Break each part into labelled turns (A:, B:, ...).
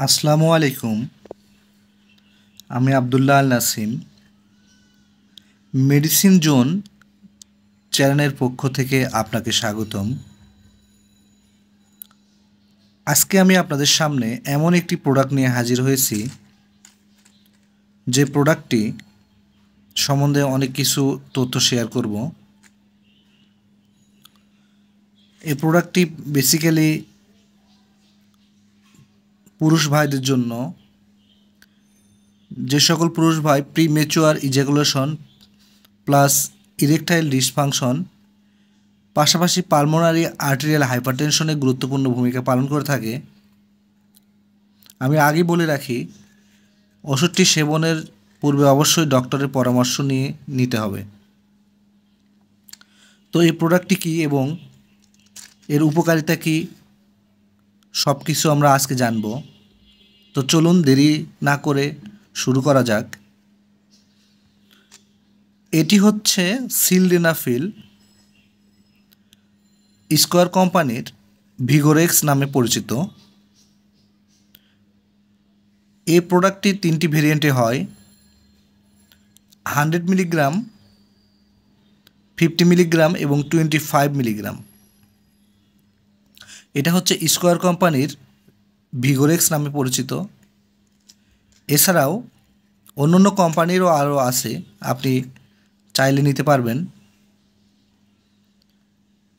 A: আসসালামু আলাইকুম। আমি আব্দুল্লাহ আল নাসিম মেডিসিন জোন চ্যানেলের পক্ষ থেকে আপনাকে স্বাগতম। আজকে আমি আপনাদের সামনে এমন একটি প্রোডাক্ট নিয়ে হাজির হয়েছি যে প্রোডাক্টটি সম্বন্ধে অনেক কিছু তথ্য শেয়ার করব। এই প্রোডাক্টটি বেসিক্যালি পুরুষ ভাইদের জন্য, যে সকল পুরুষ ভাই প্রিমেচুয়ার ইজাকুলেশন প্লাস ইরেকটাইল ডিসফাংশন পাশাপাশি পালমোনারি আর্টেরিয়াল হাইপারটেনশনে গুরুত্বপূর্ণ ভূমিকা পালন করে থাকে। আমি আগেই বলে রাখি, ওষুধটি সেবনের পূর্বে অবশ্যই ডক্টরের পরামর্শ নিয়ে নিতে হবে। তো এই প্রোডাক্টটি কী এবং এর উপকারিতা কী সব কিছু আমরা আজকে জানব। তো চলুন দেরি না করে শুরু করা যাক। এটি হচ্ছে সিলডেনাফিল, স্কোয়ার কোম্পানির ভিগোরেক্স নামে পরিচিত। এই প্রোডাক্টটি 3টি ভেরিয়েন্টে হয়: 100 মিলিগ্রাম, 50 মিলিগ্রাম এবং 25 মিলিগ্রাম। এটা হচ্ছে স্কোয়ার কোম্পানির ভিগোরেক্স নামে পরিচিত। এছাড়াও অন্যান্য কোম্পানিরও আরও আছে, আপনি চাইলে নিতে পারবেন।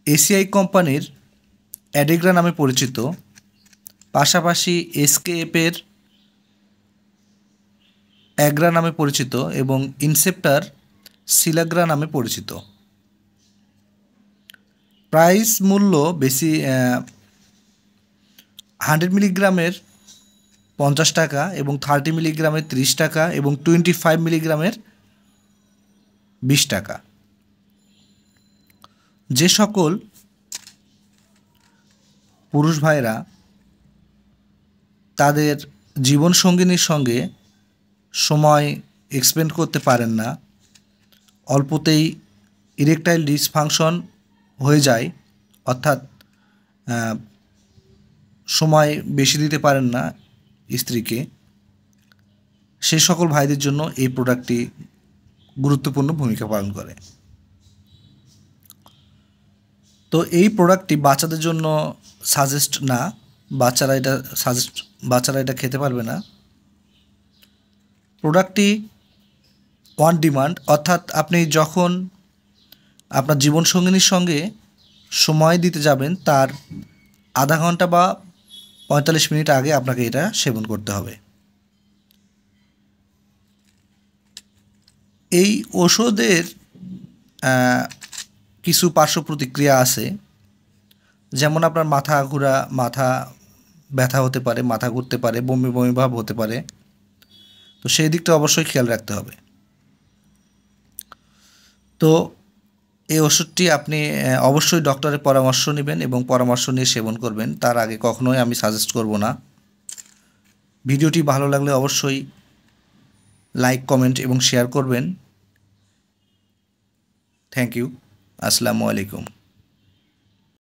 A: এসিআই কোম্পানির অ্যাডেগ্রা নামে পরিচিত, পাশাপাশি এসকেএফের অ্যাগ্রা নামে পরিচিত এবং ইনসেপ্টার সিলাগ্রা নামে পরিচিত। প্রাইস মূল্য বেশি, 100 মিলিগ্রামের 50 টাকা এবং 30 মিলিগ্রামের 30 টাকা এবং 25 মিলিগ্রামের 20 টাকা। যে সকল পুরুষ ভাইরা তাদের জীবনসঙ্গিনীর সঙ্গে সময় এক্সপেন্ড করতে পারেন না, অল্পতেই ইরেকটাইল ডিসফাংশন হয়ে যায়, অর্থাৎ সময় বেশি দিতে পারেন না স্ত্রীকে, সে সকল ভাইদের জন্য এই প্রোডাক্টটি গুরুত্বপূর্ণ ভূমিকা পালন করে। তো এই প্রোডাক্টটি বাচ্চাদের জন্য সাজেস্ট না, বাচ্চারা এটা খেতে পারবে না। প্রোডাক্টটি অন ডিমান্ড, অর্থাৎ আপনি যখন আপনার জীবনসঙ্গিনীর সঙ্গে সময় দিতে যাবেন তার আধা ঘন্টা বা 45 মিনিট আগে আপনাকে এটা সেবন করতে হবে। এই ওষুধের কিছু পার্শ্ব প্রতিক্রিয়া আছে, যেমন আপনার মাথা ঘোরা, মাথা ব্যথা হতে পারে, মাথা ঘুরতে পারে, বমি বমি ভাব হতে পারে। তো সেই দিকটা অবশ্যই খেয়াল রাখতে হবে। তো এই ওষুধটি আপনি অবশ্যই ডক্টরের পরামর্শ নেবেন এবং পরামর্শ নিয়ে সেবন করবেন। তার আগে কখনোই আমি সাজেস্ট করব না। ভিডিওটি ভালো লাগলে অবশ্যই লাইক, কমেন্ট এবং শেয়ার করবেন। Thank you. আসসালামু আলাইকুম।